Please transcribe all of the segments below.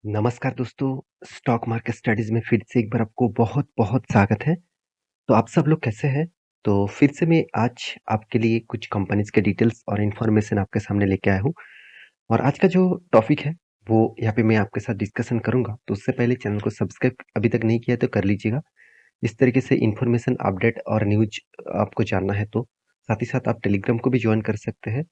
नमस्कार दोस्तों, stock market studies में फिर से एक बार आपको बहुत-बहुत स्वागत है। तो आप सब लोग कैसे हैं? तो फिर से मैं आज आपके लिए कुछ कंपनीज़ के डिटेल्स और इन्फॉर्मेशन आपके सामने लेके आया हूँ और आज का जो टॉपिक है, वो यहाँ पे मैं आपके साथ डिस्कशन करूँगा। तो उससे पहले चैनल को सब्सक्राइब अभी तक नहीं किया है तो कर लीजिएगा। इस तरीके से इन्फॉर्मेशन, अपडेट और न्यूज़ आपको जानना है तो साथ ही साथ आप टेलीग्राम को भी जॉइन कर सकते हैं।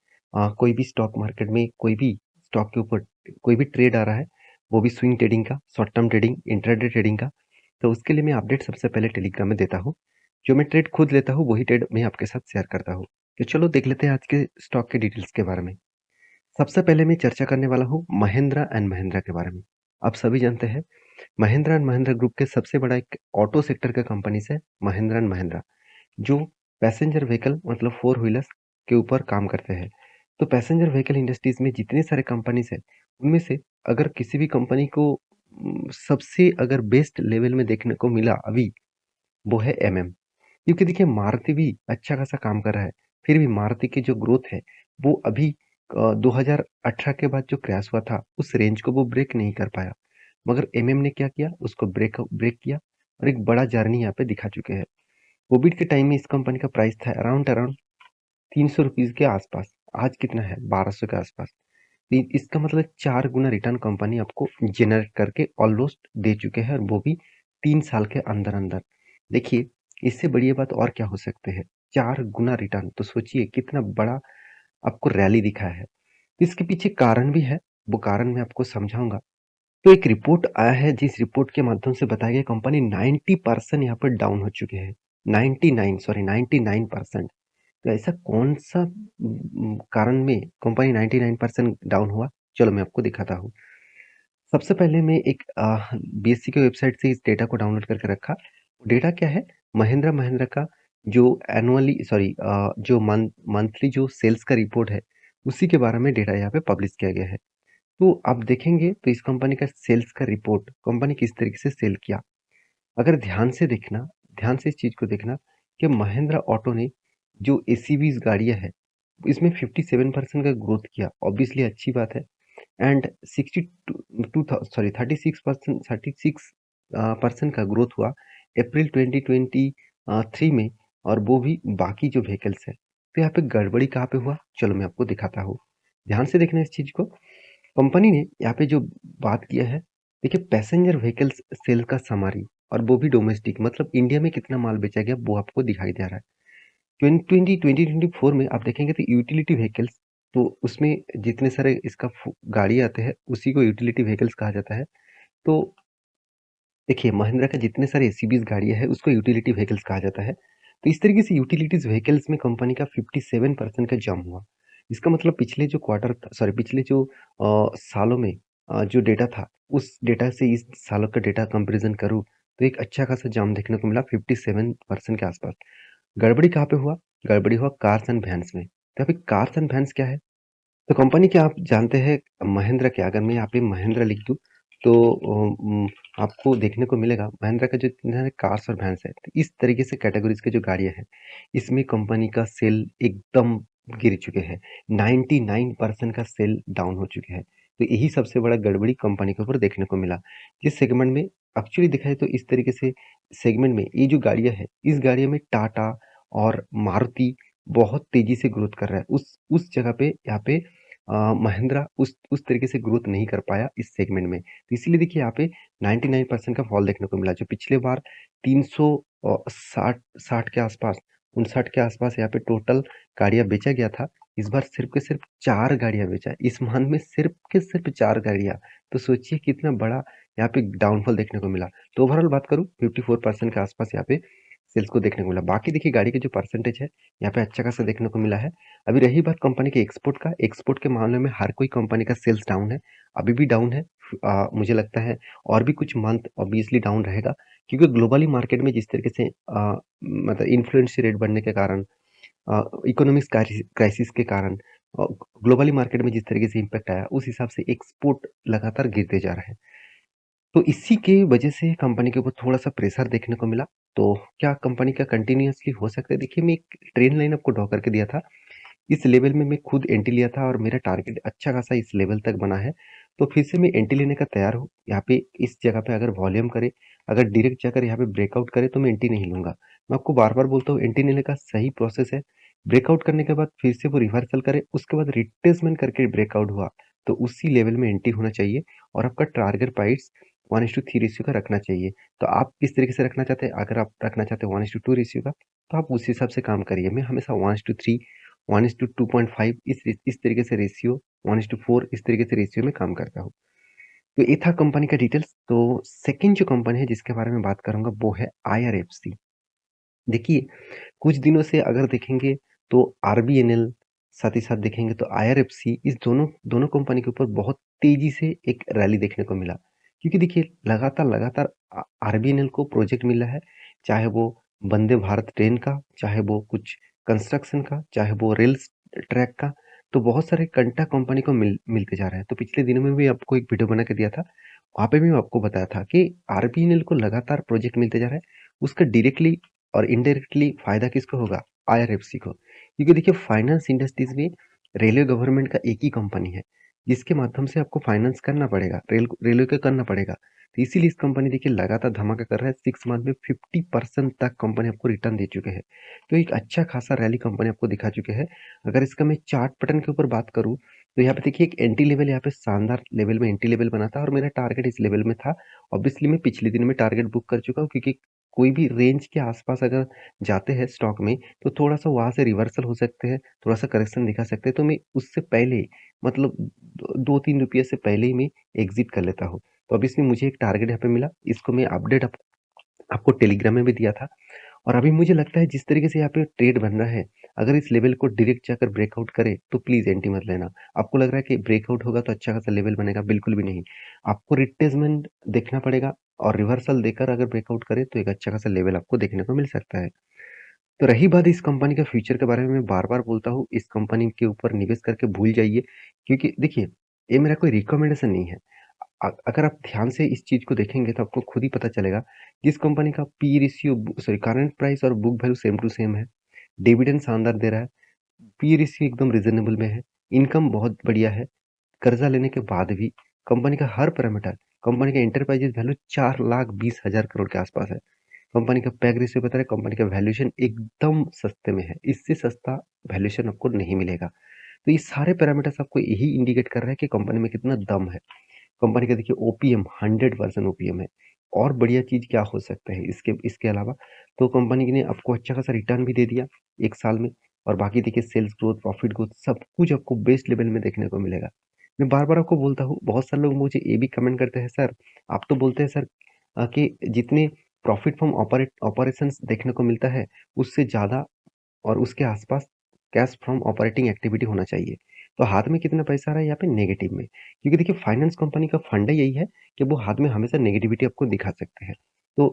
कोई भी स्टॉक मार्केट में कोई भी स्टॉक के ऊपर कोई भी ट्रेड आ रहा है, वो भी स्विंग ट्रेडिंग का, short term trading, intraday trading का, तो उसके लिए मैं अपडेट सबसे पहले टेलीग्राम में देता हूँ। जो मैं ट्रेड खुद लेता हूँ, वही ट्रेड मैं आपके साथ शेयर करता हूँ। तो चलो देख लेते हैं आज के स्टॉक के डिटेल्स के बारे में। सबसे पहले मैं चर्चा करने वाला हूँ महिंद्रा एंड महिंद्रा के बारे में। आप सभी जानते हैं महिंद्रा एंड महिंद्रा ग्रुप के सबसे बड़ा एक ऑटो सेक्टर का कंपनीज है महिंद्रा एंड महिंद्रा, जो पैसेंजर व्हीकल मतलब फोर व्हीलर्स के ऊपर काम करते हैं। तो पैसेंजर व्हीकल इंडस्ट्रीज में जितने सारे कंपनीज हैं, उनमें से अगर किसी भी कंपनी को सबसे अगर बेस्ट लेवल में देखने को मिला अभी, वो है एमएम। क्योंकि देखिए मारुति भी अच्छा खासा काम कर रहा है, फिर भी मारुति की जो ग्रोथ है वो अभी 2018 के बाद जो क्रैश हुआ था उस रेंज को वो ब्रेक नहीं कर पाया, मगर एमएम ने क्या किया, उसको ब्रेक ब्रेक किया और एक बड़ा जर्नी यहाँ पे दिखा चुके हैं। कोविड के टाइम में इस कंपनी का प्राइस था अराउंड अराउंड 300 रुपीज के आसपास। आज कितना है, 1200 के आसपास। इसका मतलब 4 गुना रिटर्न कंपनी आपको जनरेट करके ऑलमोस्ट दे चुके हैं, और वो भी 3 साल के अंदर अंदर। देखिए इससे बढ़िया बात और क्या हो सकते हैं, 4 गुना रिटर्न, तो सोचिए कितना बड़ा आपको रैली दिखा है। इसके पीछे कारण भी है, वो कारण मैं आपको समझाऊंगा। तो एक रिपोर्ट आया है, जिस रिपोर्ट के माध्यम से बताया गया कंपनी 90% यहाँ पर डाउन हो चुके हैं। 99% तो ऐसा कौन सा कारण में कंपनी 99% डाउन हुआ, चलो मैं आपको दिखाता हूँ। सबसे पहले मैं एक बीएससी के वेबसाइट से इस डेटा को डाउनलोड करके रखा। डेटा क्या है, महिंद्रा महिंद्रा का जो एनुअली सॉरी जो मंथली जो सेल्स का रिपोर्ट है, उसी के बारे में डेटा यहाँ पे पब्लिश किया गया है। तो आप देखेंगे तो इस कंपनी का सेल्स का रिपोर्ट कंपनी किस तरीके से सेल किया। अगर ध्यान से इस चीज को देखना कि महिंद्रा ऑटो ने जो एसीवीज गाड़ियां है, इसमें 57% का ग्रोथ किया, ऑब्वियसली अच्छी बात है। एंड 36 परसेंट का ग्रोथ हुआ अप्रैल 2023 में, और वो भी बाकी जो व्हीकल्स है। तो यहाँ पे गड़बड़ी कहाँ पे हुआ, चलो मैं आपको दिखाता हूँ। ध्यान से देखना इस चीज को। कंपनी ने यहाँ पे जो बात किया है, देखिए पैसेंजर व्हीकल्स सेल का समारी, और वो भी डोमेस्टिक, मतलब इंडिया में कितना माल बेचा गया वो आपको दिखाई दे रहा है। 2024 में आप देखेंगे तो यूटिलिटी व्हीकल्स, तो उसमें जितने सारे इसका गाड़ी आते हैं उसी को यूटिलिटी व्हीकल्स कहा जाता है। तो देखिए महिंद्रा का जितने सारे एसयूवीज गाड़ियां हैं उसको यूटिलिटी व्हीकल्स कहा जाता है। तो इस तरीके से यूटिलिटीज व्हीकल्स में कंपनी का 57% का जंप हुआ। इसका मतलब पिछले जो पिछले जो सालों में जो डेटा था, उस डेटा से इस सालों का डेटा कंपैरिजन करूँ तो एक अच्छा खासा जंप देखने को मिला 57% के आसपास। गड़बड़ी कहाँ पे हुआ, गड़बड़ी हुआ कार्स एंड वैन्स में। तो यहाँ पे कार्स एंड वैन्स क्या है, तो कंपनी के आप जानते हैं महिंद्रा के, अगर मैं यहाँ पे महिंद्रा लिख दूँ तो आपको देखने को मिलेगा महिंद्रा का जो इतने सारे कार्स और वैन्स है, तो इस तरीके से कैटेगरीज के जो गाड़ियां हैं, इसमें कंपनी का सेल एकदम गिर चुके हैं। 99% का सेल डाउन हो चुके हैं। तो यही सबसे बड़ा गड़बड़ी कंपनी के ऊपर देखने को मिला। जिस सेगमेंट में एक्चुअली देखा है तो इस तरीके से सेगमेंट में ये जो गाड़ियां है, इस गाड़ियों में टाटा और मारुति बहुत तेजी से ग्रोथ कर रहा है। उस जगह पे यहाँ पे महिंद्रा उस तरीके से ग्रोथ नहीं कर पाया इस सेगमेंट में। तो इसीलिए देखिए यहाँ पे 99% का फॉल देखने को मिला। जो पिछले बार 360 के आसपास, 59 के आसपास यहाँ पे टोटल गाड़ियां बेचा गया था, इस बार सिर्फ के सिर्फ 4 गाड़ियां बेचा है इस मंथ में, सिर्फ के सिर्फ 4 गाड़ियां। तो सोचिए कितना बड़ा यहाँ पे डाउनफॉल देखने को मिला। तो ओवरऑल बात करूँ 54% के आसपास यहाँ पे सेल्स को देखने को मिला। बाकी देखिए गाड़ी के जो परसेंटेज है यहाँ पे अच्छा खासा देखने को मिला है। अभी रही बात कंपनी के एक्सपोर्ट का, एक्सपोर्ट के मामले में हर कोई कंपनी का सेल्स डाउन है, अभी भी डाउन है। मुझे लगता है और भी कुछ मंथ ऑब्वियसली डाउन रहेगा, क्योंकि ग्लोबली मार्केट में जिस तरीके से मतलब इन्फ्लुएंस रेट बढ़ने के कारण, इकोनॉमिक्स क्राइसिस के कारण ग्लोबली मार्केट में जिस तरीके से इम्पैक्ट आया, उस हिसाब से एक्सपोर्ट लगातार गिरते जा रहे हैं। तो इसी के वजह से कंपनी के ऊपर थोड़ा-सा प्रेशर देखने को मिला। तो क्या कंपनी का कंटिन्यूअसली हो सकता है? देखिए मैं एक ट्रेंड लाइन आपको ड्रॉ करके दिया था। इस लेवल में मैं खुद एंट्री लिया था और मेरा टारगेट अच्छा खासा इस लेवल तक बना है। तो फिर से मैं एंट्री लेने का तैयार हूँ। यहाँ पे इस जगह पे अगर वॉल्यूम करे, अगर डायरेक्ट जाकर यहाँ पे ब्रेकआउट करे तो मैं एंट्री नहीं लूँगा। मैं आपको बार-बार बोलता हूँ एंट्री लेने का सही प्रोसेस है, ब्रेकआउट करने के बाद फिर से वो रिवर्सल करे, उसके बाद रिट्रेसमेंट करके ब्रेकआउट हुआ, तो उसी लेवल में एंट्री होना चाहिए और आपका टारगेट प्राइस 1:3 रेशियो का रखना चाहिए। तो आप किस तरीके से रखना चाहते हैं? अगर आप रखना चाहते हैं 1:2 रेशियो का, तो आप उस हिसाब से काम करिए। मैं हमेशा 1:3, 1:2.5 इस तरीके से रेशियो, 1:4 इस तरीके से रेशियो में काम करता हूँ। तो ये था कंपनी का डिटेल्स। तो सेकंड जो कंपनी है जिसके बारे में बात करूँगा वो है आईआरएफसी। देखिए, कुछ दिनों से अगर देखेंगे तो आरबीएनएल, साथ ही साथ देखेंगे तो आईआरएफसी, इस दोनों दोनों कंपनी के ऊपर बहुत तेज़ी से एक रैली देखने को मिला। क्योंकि देखिए लगातार आरबीएनएल को प्रोजेक्ट मिला है, चाहे वो वंदे भारत ट्रेन का, चाहे वो कुछ कंस्ट्रक्शन का, चाहे वो रेल्स ट्रैक का, तो बहुत सारे कंट्रैक्ट कंपनी को मिलते जा रहे हैं। तो पिछले दिनों में भी आपको एक वीडियो बना के दिया था, वहाँ पे भी मैं आपको बताया था कि आरबीएनएल को लगातार प्रोजेक्ट मिलते जा रहा है, उसका डायरेक्टली और इनडायरेक्टली फायदा किसको होगा? आईआरएफसी को। क्योंकि देखिए फाइनेंस इंडस्ट्रीज में रेलवे गवर्नमेंट का एक ही कंपनी है, जिसके माध्यम से आपको फाइनेंस करना पड़ेगा, रेलवे को करना पड़ेगा। तो इसीलिए इस कंपनी देखिए लगातार धमाका कर रहा है, 6 मंथ में 50% तक कंपनी आपको रिटर्न दे चुके हैं। तो एक अच्छा खासा रैली कंपनी आपको दिखा चुके हैं। अगर इसका मैं चार्ट पैटर्न के ऊपर बात करूँ, तो यहाँ पे देखिए एक एंट्री लेवल, यहाँ पे शानदार लेवल में एंट्री लेवल बना था और मेरा टारगेट इस लेवल में था। ऑब्वियसली मैं पिछले दिन में टारगेट बुक कर चुका हूँ, क्योंकि कोई भी रेंज के आसपास अगर जाते हैं स्टॉक में, तो थोड़ा-सा वहाँ से रिवर्सल हो सकते हैं, थोड़ा-सा करेक्शन दिखा सकते हैं, तो मैं उससे पहले मतलब दो 2-3 रुपये से पहले ही मैं एग्ज़िट कर लेता हूँ। तो अब इसमें मुझे एक टारगेट यहाँ पे मिला, इसको मैं अपडेट आपको टेलीग्राम में भी दिया था। और अभी मुझे लगता है जिस तरीके से यहाँ पे ट्रेड बन रहा है, अगर इस लेवल को डायरेक्ट जाकर ब्रेकआउट करे, तो प्लीज़ एंट्री मत लेना। आपको लग रहा है कि ब्रेकआउट होगा तो अच्छा खासा लेवल बनेगा, बिल्कुल भी नहीं। आपको रिट्रेसमेंट देखना पड़ेगा और रिवर्सल देकर अगर ब्रेकआउट करे तो एक अच्छा खासा लेवल आपको देखने को मिल सकता है। तो रही बात इस कंपनी का फ्यूचर के बारे में, मैं बार-बार बोलता हूँ, इस कंपनी के ऊपर निवेश करके भूल जाइए, क्योंकि देखिए, ये मेरा कोई रिकमेंडेशन नहीं है। अगर आप ध्यान से इस चीज़ को देखेंगे तो आपको खुद ही पता चलेगा, जिस कंपनी का P ratio sorry current price और book value same to same है, डिविडेंड शानदार दे रहा है, पी रेशियो एकदम रीज़नेबल में है, इनकम बहुत बढ़िया है, कर्जा लेने के बाद भी कंपनी का हर पैरामीटर, कंपनी का एंटरप्राइज़ वैल्यू 4,20,000 करोड़ के आसपास है। कंपनी का पैग रेशियो बता रहा है, कंपनी का वैल्यूएशन एकदम सस्ते में है, इससे सस्ता वैल्यूएशन आपको नहीं मिलेगा। तो ये सारे पैरामीटर्स आपको यही इंडिकेट कर रहा है कि कंपनी में कितना दम है। कंपनी का देखिए ओपीएम 100% ओपीएम है। और बढ़िया चीज़ क्या हो सकता है इसके इसके अलावा? तो कंपनी ने आपको अच्छा खासा रिटर्न भी दे दिया 1 साल में, और बाकी देखिए सेल्स ग्रोथ, प्रॉफिट ग्रोथ सब कुछ आपको बेस्ट लेवल में देखने को मिलेगा। मैं बार-बार आपको बोलता हूँ, बहुत सारे लोग मुझे ये भी कमेंट करते हैं, सर आप तो बोलते हैं सर कि जितने प्रॉफिट फ्रॉम ऑपरेशंस देखने को मिलता है, उससे ज़्यादा और उसके आसपास कैश फ्रॉम ऑपरेटिंग एक्टिविटी होना चाहिए। तो हाथ में कितना पैसा आ रहा है यहाँ पे नेगेटिव में। क्योंकि देखिए फाइनेंस कंपनी का फंडा यही है कि वो हाथ में हमेशा नेगेटिविटी आपको दिखा सकते हैं। तो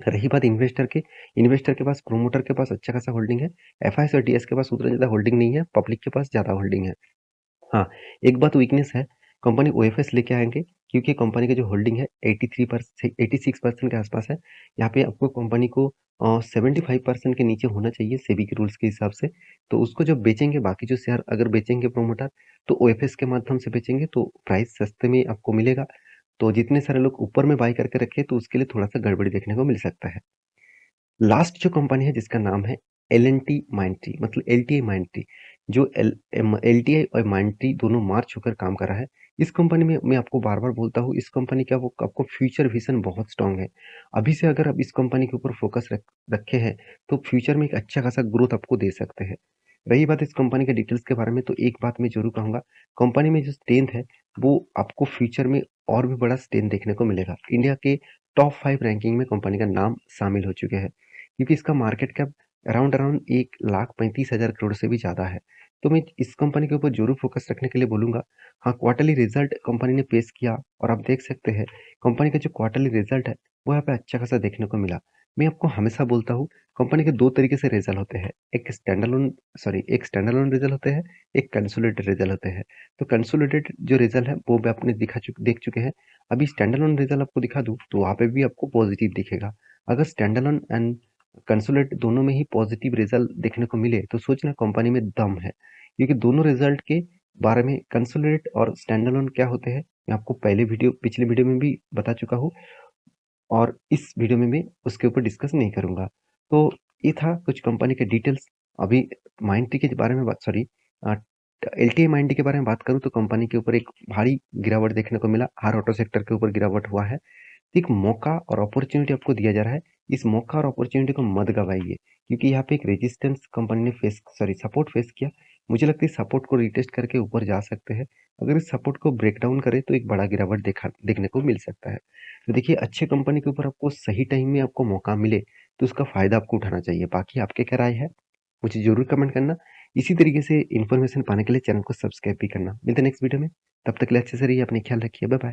रही बात इन्वेस्टर के पास, प्रोमोटर के पास अच्छा खासा होल्डिंग है। एफआईएस और डीएस के पास उतना ज़्यादा होल्डिंग नहीं है, पब्लिक के पास ज़्यादा होल्डिंग है। हाँ, एक बात वीकनेस है, कंपनी ओएफएस लेके आएँगे, क्योंकि कंपनी का जो होल्डिंग है 86% के आसपास है। यहाँ पे आपको कंपनी को 75% के नीचे होना चाहिए सेबी के रूल्स के हिसाब से। तो उसको जब बेचेंगे, बाकी जो शेयर अगर बेचेंगे प्रमोटर, तो ओएफएस के माध्यम से बेचेंगे तो प्राइस सस्ते में आपको मिलेगा। तो जितने सारे लोग ऊपर में बाय करके रखे, तो उसके लिए थोड़ा-सा गड़बड़ी देखने को मिल सकता है। लास्ट जो कंपनी है जिसका नाम है एल&टी माइंडट्री, मतलब एलटीआई माइंडट्री, जो एलटीआई और माइंडट्री दोनों मार्च होकर काम कर रहा है। इस कंपनी में मैं आपको बार-बार बोलता हूँ, इस कंपनी का वो आपको फ्यूचर विज़न बहुत स्ट्रॉन्ग है। अभी से अगर आप इस कंपनी के ऊपर फोकस रखे हैं, तो फ्यूचर में एक अच्छा खासा ग्रोथ आपको दे सकते हैं। रही बात इस कंपनी के डिटेल्स के बारे में, तो एक बात मैं ज़रूर कहूँगा, कंपनी में जो स्ट्रेंथ है, वो आपको फ्यूचर में और भी बड़ा स्ट्रेंथ देखने को मिलेगा। इंडिया के टॉप 5 रैंकिंग में कंपनी का नाम शामिल हो चुके हैं। क्योंकि इसका market cap around around 1,35,000 crore से भी ज़्यादा है। तो मैं इस कंपनी के ऊपर ज़रूर फ़ोकस रखने के लिए बोलूँगा। हाँ, क्वार्टरली रिज़ल्ट कंपनी ने पेश किया और आप देख सकते हैं, कंपनी का जो क्वार्टरली रिज़ल्ट है, वो यहाँ पे अच्छा खासा देखने को मिला। मैं आपको हमेशा बोलता हूँ, कंपनी के 2 तरीके से रिज़ल्ट होते हैं। एक स्टैंडअलोन रिज़ल्ट होते हैं, एक कंसोलिडेटेड रिज़ल्ट होते हैं। तो कंसोलिडेटेड जो रिज़ल्ट है, वो भी आपने देख चुके हैं। अभी स्टैंडअलोन रिज़ल्ट आपको दिखा दूँ, तो वहाँ पे भी आपको पॉज़िटिव दिखेगा। अगर स्टैंडअलोन एंड कंसोलिडेट दोनों में ही पॉजिटिव रिजल्ट देखने को मिले, तो सोचना कंपनी में दम है, क्योंकि दोनों रिजल्ट के बारे में कंसोलिडेट और स्टैंड अलोन क्या होते हैं, मैं आपको पिछले वीडियो में भी बता चुका हूँ और इस वीडियो में मैं उसके ऊपर डिस्कस नहीं करूँगा। तो ये था कुछ कंपनी के डिटेल्स। अभी माइंडट्री के बारे में बात सॉरी अ, एलटीआई माइंडट्री के बारे में बात करूँ तो कंपनी के ऊपर एक भारी गिरावट देखने को मिला। हर ऑटो सेक्टर के ऊपर गिरावट हुआ है। एक मौका और अपॉर्च्युनिटी आपको दिया जा रहा है। इस मौका और अपॉर्च्युनिटी को मत गवाइए, क्योंकि यहाँ पे एक रेजिस्टेंस कंपनी ने सपोर्ट फेस किया। मुझे लगता है सपोर्ट को रिटेस्ट करके ऊपर जा सकते हैं। अगर इस सपोर्ट को ब्रेक डाउन करे तो एक बड़ा गिरावट देखने को मिल सकता है। तो देखिए, अच्छे कंपनी के ऊपर आपको सही टाइम में आपको मौका मिले तो उसका फायदा आपको उठाना चाहिए। बाकी आपके क्या राय है, मुझे जरूर कमेंट करना। इसी तरीके से इन्फॉर्मेशन पाने के लिए चैनल को सब्सक्राइब भी करना। मिलते हैं नेक्स्ट वीडियो में। तब तक के लिए अच्छे से रहिए, अपने ख्याल रखिए। Bye bye.